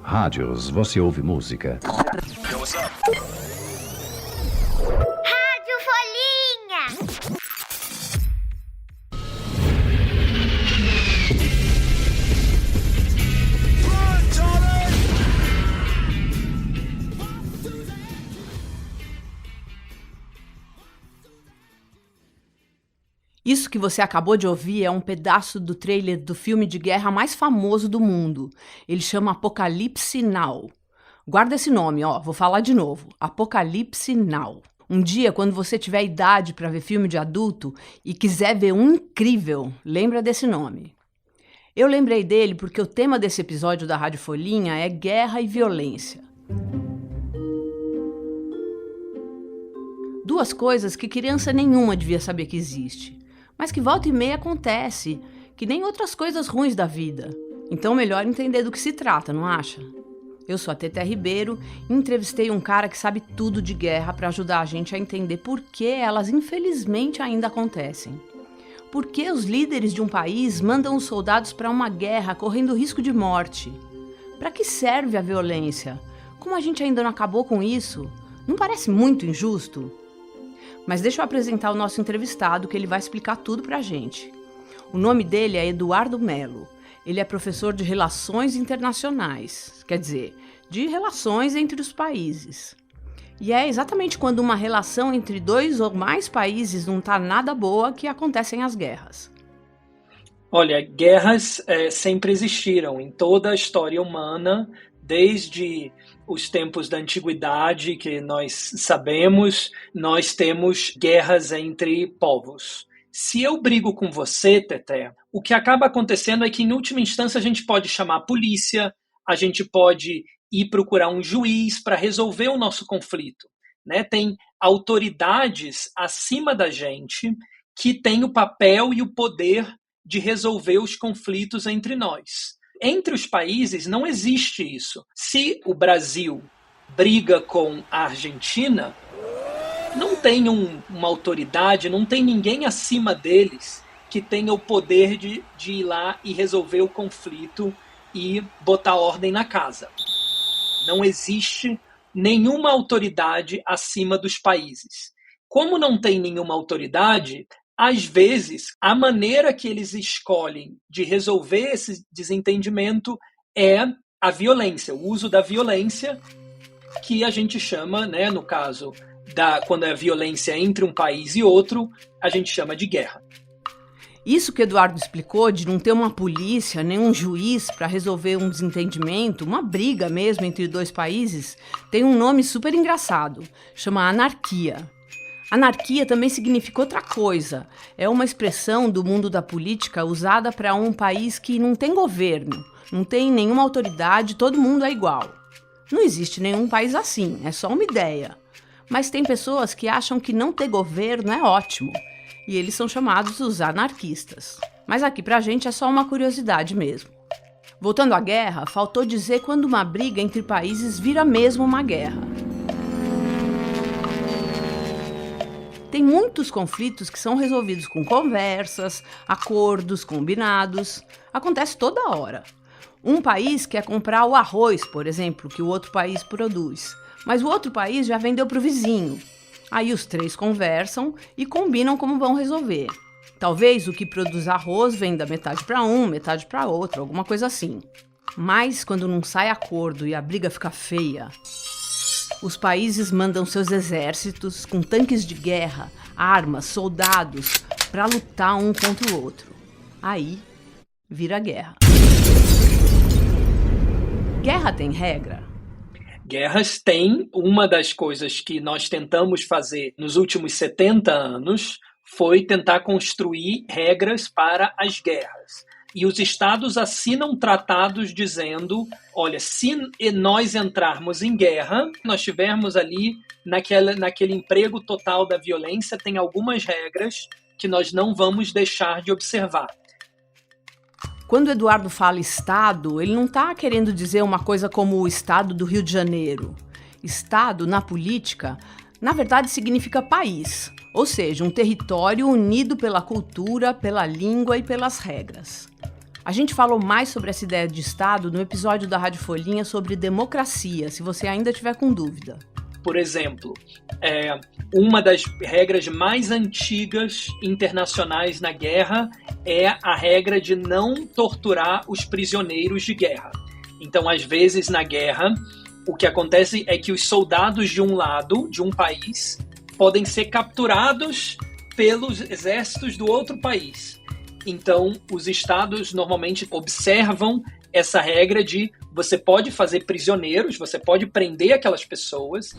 Rádios, você ouve música. Rádio Folhinha. Isso que você acabou de ouvir é um pedaço do trailer do filme de guerra mais famoso do mundo. Ele chama Apocalipse Now. Guarda esse nome, vou falar de novo. Apocalipse Now. Um dia, quando você tiver idade para ver filme de adulto e quiser ver um incrível, lembra desse nome. Eu lembrei dele porque o tema desse episódio da Rádio Folhinha é guerra e violência. Duas coisas que criança nenhuma devia saber que existe. Mas que volta e meia acontece, que nem outras coisas ruins da vida. Então melhor entender do que se trata, não acha? Eu sou a Teté Ribeiro e entrevistei um cara que sabe tudo de guerra para ajudar a gente a entender por que elas infelizmente ainda acontecem. Por que os líderes de um país mandam os soldados para uma guerra correndo risco de morte? Para que serve a violência? Como a gente ainda não acabou com isso? Não parece muito injusto? Mas deixa eu apresentar o nosso entrevistado, que ele vai explicar tudo pra gente. O nome dele é Eduardo Melo. Ele é professor de Relações Internacionais, quer dizer, de relações entre os países. E é exatamente quando uma relação entre dois ou mais países não tá nada boa que acontecem as guerras. Olha, guerras sempre existiram em toda a história humana, desde os tempos da antiguidade, que nós sabemos, nós temos guerras entre povos. Se eu brigo com você, Teté, o que acaba acontecendo é que, em última instância, a gente pode chamar a polícia, a gente pode ir procurar um juiz para resolver o nosso conflito, né? Tem autoridades acima da gente que têm o papel e o poder de resolver os conflitos entre nós. Entre os países não existe isso. Se o Brasil briga com a Argentina, não tem uma autoridade, não tem ninguém acima deles que tenha o poder de ir lá e resolver o conflito e botar ordem na casa. Não existe nenhuma autoridade acima dos países. Como não tem nenhuma autoridade, às vezes, a maneira que eles escolhem de resolver esse desentendimento é a violência, o uso da violência, que a gente chama, né, no caso, quando é violência entre um país e outro, a gente chama de guerra. Isso que o Eduardo explicou, de não ter uma polícia, nem um juiz para resolver um desentendimento, uma briga mesmo entre dois países, tem um nome super engraçado, chama anarquia. Anarquia também significa outra coisa. É uma expressão do mundo da política usada para um país que não tem governo, não tem nenhuma autoridade, todo mundo é igual. Não existe nenhum país assim, é só uma ideia. Mas tem pessoas que acham que não ter governo é ótimo, e eles são chamados os anarquistas. Mas aqui pra gente é só uma curiosidade mesmo. Voltando à guerra, faltou dizer quando uma briga entre países vira mesmo uma guerra. Tem muitos conflitos que são resolvidos com conversas, acordos, combinados. Acontece toda hora. Um país quer comprar o arroz, por exemplo, que o outro país produz. Mas o outro país já vendeu para o vizinho. Aí os três conversam e combinam como vão resolver. Talvez o que produz arroz venda metade para um, metade para outro, alguma coisa assim. Mas quando não sai acordo e a briga fica feia, os países mandam seus exércitos com tanques de guerra, armas, soldados, para lutar um contra o outro. Aí, vira guerra. Guerra tem regra? Guerras têm. Uma das coisas que nós tentamos fazer nos últimos 70 anos foi tentar construir regras para as guerras. E os estados assinam tratados dizendo, olha, se nós entrarmos em guerra, nós estivermos ali naquele emprego total da violência, tem algumas regras que nós não vamos deixar de observar. Quando o Eduardo fala Estado, ele não está querendo dizer uma coisa como o Estado do Rio de Janeiro. Estado, na política, na verdade significa país. Ou seja, um território unido pela cultura, pela língua e pelas regras. A gente falou mais sobre essa ideia de Estado no episódio da Rádio Folhinha sobre democracia, se você ainda tiver com dúvida. Por exemplo, uma das regras mais antigas internacionais na guerra é a regra de não torturar os prisioneiros de guerra. Então, às vezes, na guerra, o que acontece é que os soldados de um lado, de um país, podem ser capturados pelos exércitos do outro país. Então, os estados normalmente observam essa regra de você pode fazer prisioneiros, você pode prender aquelas pessoas,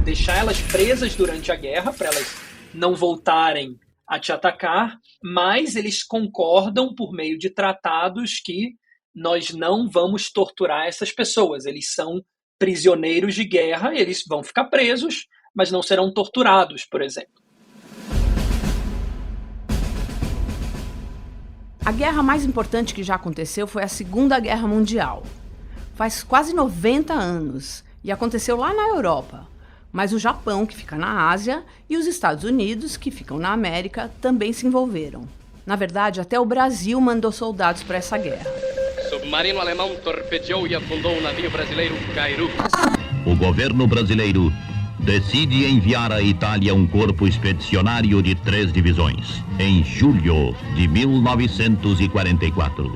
deixar elas presas durante a guerra para elas não voltarem a te atacar, mas eles concordam por meio de tratados que nós não vamos torturar essas pessoas. Eles são prisioneiros de guerra, eles vão ficar presos, mas não serão torturados, por exemplo. A guerra mais importante que já aconteceu foi a Segunda Guerra Mundial. Faz quase 90 anos e aconteceu lá na Europa. Mas o Japão, que fica na Ásia, e os Estados Unidos, que ficam na América, também se envolveram. Na verdade, até o Brasil mandou soldados para essa guerra. Submarino alemão torpedeou e afundou o navio brasileiro Cairu. O governo brasileiro decide enviar à Itália um corpo expedicionário de 3 divisões, em julho de 1944.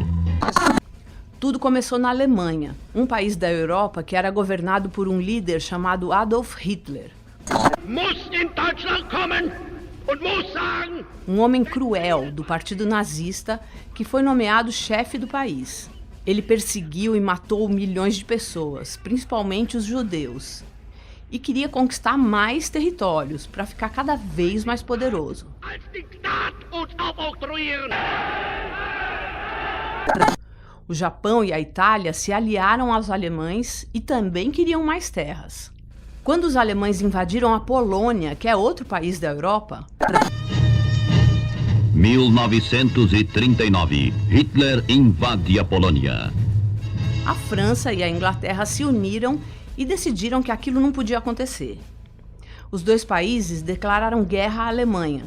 Tudo começou na Alemanha, um país da Europa que era governado por um líder chamado Adolf Hitler. Um homem cruel do Partido Nazista que foi nomeado chefe do país. Ele perseguiu e matou milhões de pessoas, principalmente os judeus. E queria conquistar mais territórios para ficar cada vez mais poderoso. O Japão e a Itália se aliaram aos alemães e também queriam mais terras. Quando os alemães invadiram a Polônia, que é outro país da Europa... 1939, Hitler invade a Polônia. A França e a Inglaterra se uniram e decidiram que aquilo não podia acontecer. Os dois países declararam guerra à Alemanha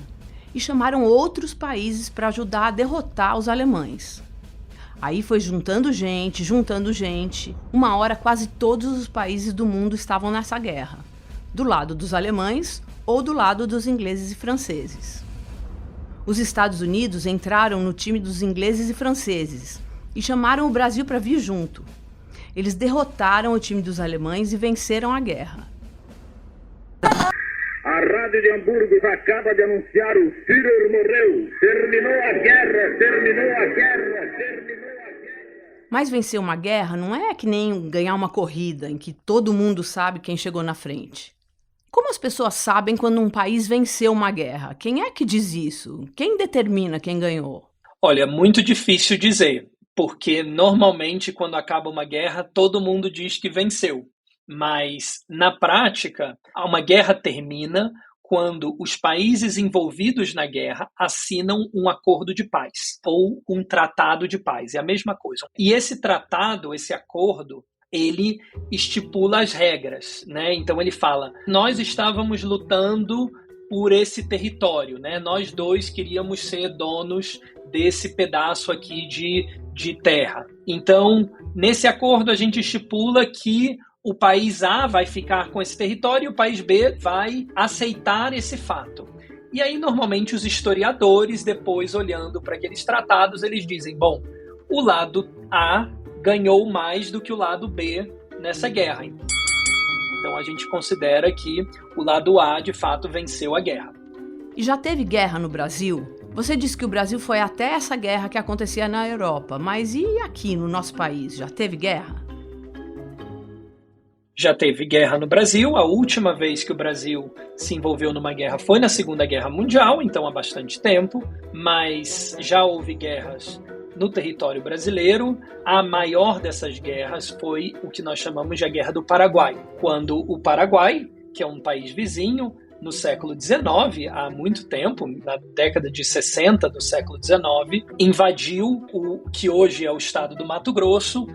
e chamaram outros países para ajudar a derrotar os alemães. Aí foi juntando gente. Uma hora quase todos os países do mundo estavam nessa guerra, do lado dos alemães ou do lado dos ingleses e franceses. Os Estados Unidos entraram no time dos ingleses e franceses e chamaram o Brasil para vir junto. Eles derrotaram o time dos alemães e venceram a guerra. A Rádio de Hamburgo acaba de anunciar o Führer morreu. Terminou a guerra. Mas vencer uma guerra não é que nem ganhar uma corrida em que todo mundo sabe quem chegou na frente. Como as pessoas sabem quando um país venceu uma guerra? Quem é que diz isso? Quem determina quem ganhou? Olha, muito difícil dizer, porque normalmente quando acaba uma guerra todo mundo diz que venceu. Mas, na prática, uma guerra termina quando os países envolvidos na guerra assinam um acordo de paz ou um tratado de paz. É a mesma coisa. E esse tratado, esse acordo, ele estipula as regras, né? Então ele fala, nós estávamos lutando por esse território, né? Nós dois queríamos ser donos desse pedaço aqui de terra. Então, nesse acordo a gente estipula que o país A vai ficar com esse território e o país B vai aceitar esse fato. E aí, normalmente, os historiadores, depois olhando para aqueles tratados, eles dizem, bom, o lado A ganhou mais do que o lado B nessa guerra. Então, a gente considera que o lado A, de fato, venceu a guerra. E já teve guerra no Brasil? Você disse que o Brasil foi até essa guerra que acontecia na Europa, mas e aqui no nosso país? Já teve guerra? Já teve guerra no Brasil. A última vez que o Brasil se envolveu numa guerra foi na Segunda Guerra Mundial, então há bastante tempo, mas já houve guerras no território brasileiro. A maior dessas guerras foi o que nós chamamos de a Guerra do Paraguai, quando o Paraguai, que é um país vizinho, no século XIX, há muito tempo, na década de 60 do século XIX, invadiu o que hoje é o estado do Mato Grosso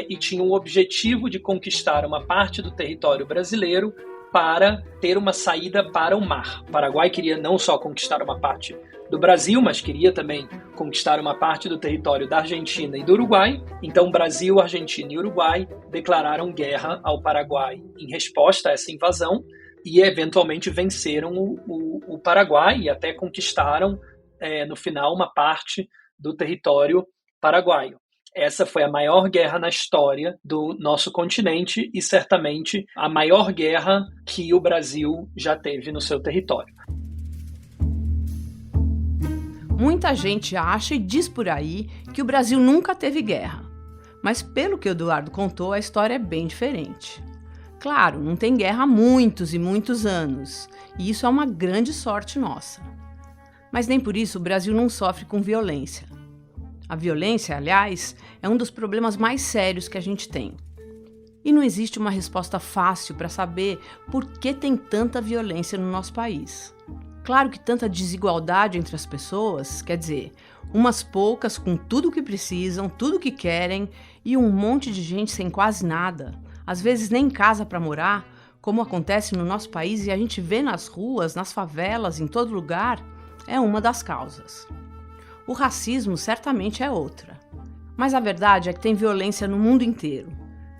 e tinha o objetivo de conquistar uma parte do território brasileiro para ter uma saída para o mar. O Paraguai queria não só conquistar uma parte do Brasil, mas queria também conquistar uma parte do território da Argentina e do Uruguai. Então, Brasil, Argentina e Uruguai declararam guerra ao Paraguai em resposta a essa invasão e, eventualmente, venceram o Paraguai e até conquistaram, no final, uma parte do território paraguaio. Essa foi a maior guerra na história do nosso continente e, certamente, a maior guerra que o Brasil já teve no seu território. Muita gente acha e diz por aí que o Brasil nunca teve guerra. Mas pelo que o Eduardo contou, a história é bem diferente. Claro, não tem guerra há muitos e muitos anos, e isso é uma grande sorte nossa. Mas nem por isso o Brasil não sofre com violência. A violência, aliás, é um dos problemas mais sérios que a gente tem. E não existe uma resposta fácil para saber por que tem tanta violência no nosso país. Claro que tanta desigualdade entre as pessoas, quer dizer, umas poucas com tudo o que precisam, tudo o que querem, e um monte de gente sem quase nada, às vezes nem casa para morar, como acontece no nosso país e a gente vê nas ruas, nas favelas, em todo lugar, é uma das causas. O racismo certamente é outra. Mas a verdade é que tem violência no mundo inteiro,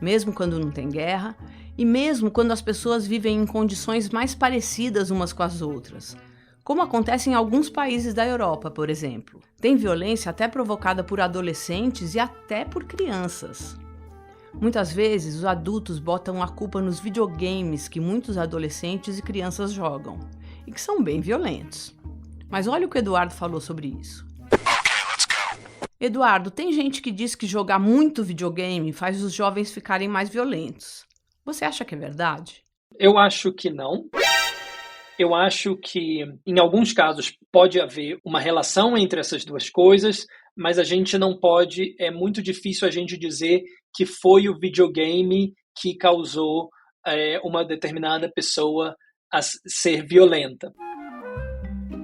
mesmo quando não tem guerra e mesmo quando as pessoas vivem em condições mais parecidas umas com as outras, como acontece em alguns países da Europa, por exemplo. Tem violência até provocada por adolescentes e até por crianças. Muitas vezes os adultos botam a culpa nos videogames que muitos adolescentes e crianças jogam, e que são bem violentos. Mas olha o que o Eduardo falou sobre isso. Eduardo, tem gente que diz que jogar muito videogame faz os jovens ficarem mais violentos. Você acha que é verdade? Eu acho que não. Eu acho que, em alguns casos, pode haver uma relação entre essas duas coisas, mas a gente não pode, é muito difícil a gente dizer que foi o videogame que causou uma determinada pessoa a ser violenta.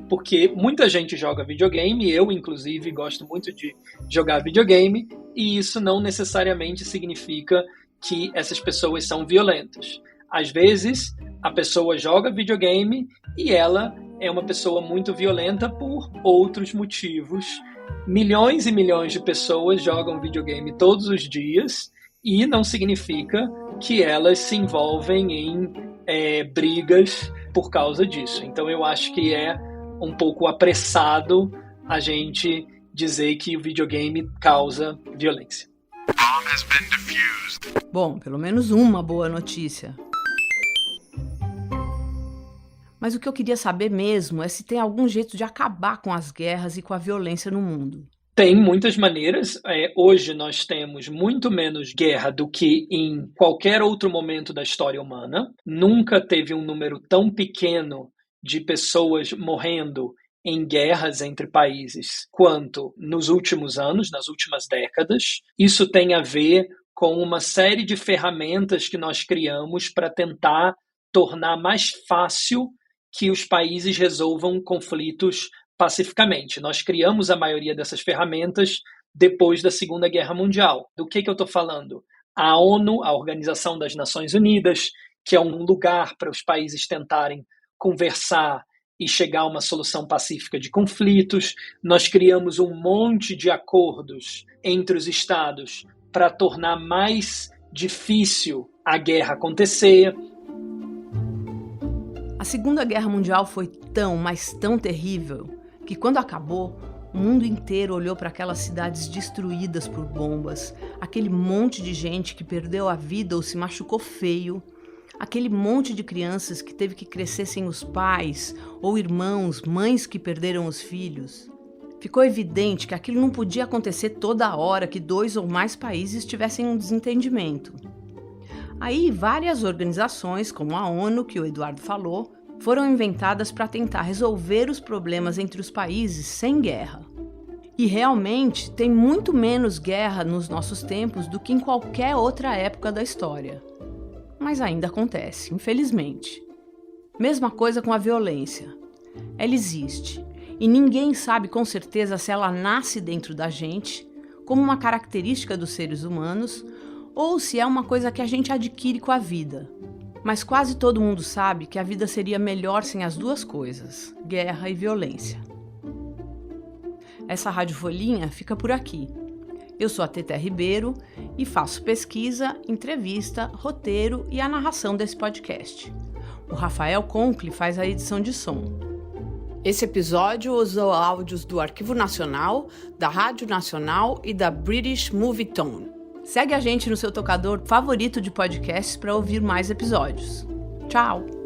Porque muita gente joga videogame, eu, inclusive, gosto muito de jogar videogame, e isso não necessariamente significa que essas pessoas são violentas. Às vezes, a pessoa joga videogame e ela é uma pessoa muito violenta por outros motivos. Milhões e milhões de pessoas jogam videogame todos os dias e não significa que elas se envolvem em brigas por causa disso. Então, eu acho que é um pouco apressado a gente dizer que o videogame causa violência. Bom, pelo menos uma boa notícia. Mas o que eu queria saber mesmo é se tem algum jeito de acabar com as guerras e com a violência no mundo. Tem muitas maneiras. Hoje nós temos muito menos guerra do que em qualquer outro momento da história humana. Nunca teve um número tão pequeno de pessoas morrendo em guerras entre países quanto nos últimos anos, nas últimas décadas. Isso tem a ver com uma série de ferramentas que nós criamos para tentar tornar mais fácil que os países resolvam conflitos pacificamente. Nós criamos a maioria dessas ferramentas depois da Segunda Guerra Mundial. Do que eu estou falando? A ONU, a Organização das Nações Unidas, que é um lugar para os países tentarem conversar e chegar a uma solução pacífica de conflitos. Nós criamos um monte de acordos entre os estados para tornar mais difícil a guerra acontecer. A Segunda Guerra Mundial foi tão, mas tão terrível, que quando acabou, o mundo inteiro olhou para aquelas cidades destruídas por bombas, aquele monte de gente que perdeu a vida ou se machucou feio, aquele monte de crianças que teve que crescer sem os pais, ou irmãos, mães que perderam os filhos. Ficou evidente que aquilo não podia acontecer toda hora que 2 ou mais países tivessem um desentendimento. Aí, várias organizações, como a ONU, que o Eduardo falou, foram inventadas para tentar resolver os problemas entre os países sem guerra. E realmente tem muito menos guerra nos nossos tempos do que em qualquer outra época da história. Mas ainda acontece, infelizmente. Mesma coisa com a violência. Ela existe, e ninguém sabe com certeza se ela nasce dentro da gente, como uma característica dos seres humanos, ou se é uma coisa que a gente adquire com a vida. Mas quase todo mundo sabe que a vida seria melhor sem as duas coisas, guerra e violência. Essa Rádio Folhinha fica por aqui. Eu sou a Teté Ribeiro e faço pesquisa, entrevista, roteiro e a narração desse podcast. O Rafael Conkle faz a edição de som. Esse episódio usou áudios do Arquivo Nacional, da Rádio Nacional e da British Movietone. Segue a gente no seu tocador favorito de podcasts para ouvir mais episódios. Tchau!